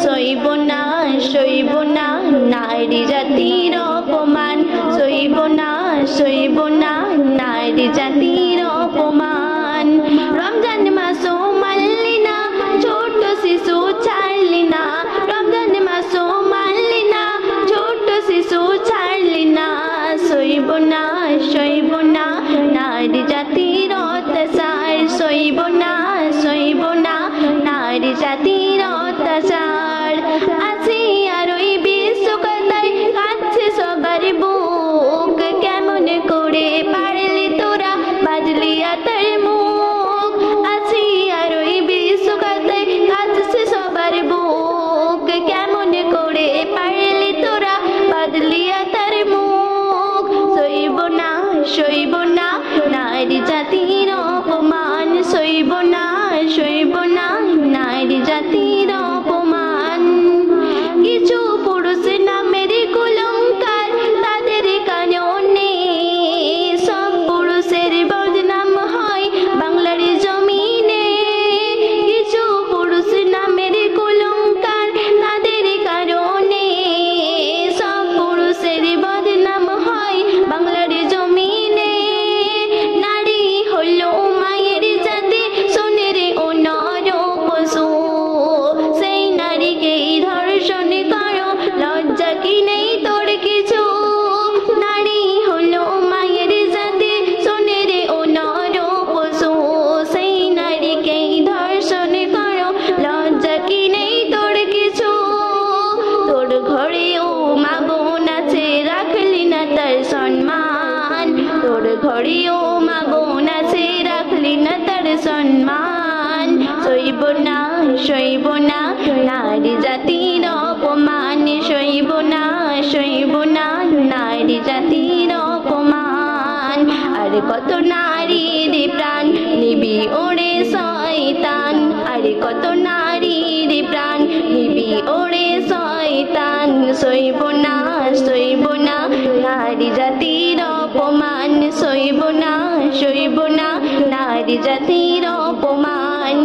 সইব না সইব না নারী জাতির অপমান সইব না সইব না নারী জাতির অপমান রমজান মাসও মানলি না ছোট শিশু ছাড়লি না রমজান মাসও মানলি না ছোট শিশু ছাড়লি না সইব না সইব না নারী জাতির অত্যাচার সইব না সইব না নারী জাতির অত্যাচার আছে আর ওই বিশ্বকতায় কাছে সবার বুক কেমন করে পারলি তোরা বাজলি আতার মুখ আছে আর ওই বিশ্বকতায় কাছে সবার বুক কেমন করে পারলি তোরা বাজলি আতার মুখ সইব না সইব না নারী জাতির অপমান সইব না সইব না নারী জাতির অপমান কিছু পুরুষ নামের কুলঙ্কার তাদের কারণে সব পুরুষের বদনাম হয় বাংলার জমিনে কিছু পুরুষ নামের কুলঙ্কার তাদের কারণে সব পুরুষের বদনাম হয় বাংলার জমিনে নারী হলো মায়ের জাতি সোনের ও নর পশু সেই নারীকেই ধর্ষণ করো লজ্জা কি নেই তোর কিছু নারী হলো মায়ের জাতি সোনের ও নর পশু সেই নারীকেই ধর্ষণ করো লজ্জা কি নেই তোর কিছু তোর ঘরেও মা বোন আছে রাখলি না তার সম্মান তোর ঘরেও মা বোন আছে রাখলি না তার সম্মান সইব না সইব না নারী জাতির অপমান সইব না সইব না নারী জাতির অপমান আর কত নারীর প্রাণ নিবি ওরে শয়তান আর কত নারীর প্রাণ নিবি ওরে শয়তান সইব না সইব না নারী জাতির অপমান সইব না সইব না নারী জাতির অপমান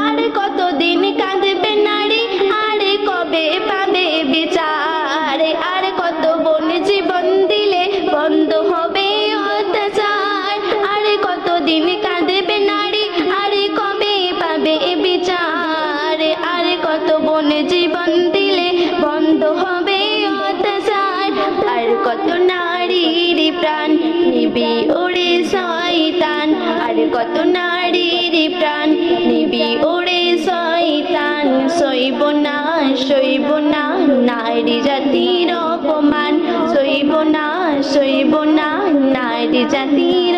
আর কতদিন কাঁদবে নারী আর কবে পাবে বিচার আর কত বোন জীবন দিলে বন্ধ হবে অত্যাচার আর কতদিন কাঁদবে নারী আর কবে পাবে বিচার আর কত বোন জীবন দিলে বন্ধ হবে অত্যাচার আর কত নারীর প্রাণ নিবি ওরে শয়তান আর কত নারীর প্রাণ নিবি ওরে শয়তান সইব না সইব না নারী জাতির অপমান সইব না সইব না নারী জাতির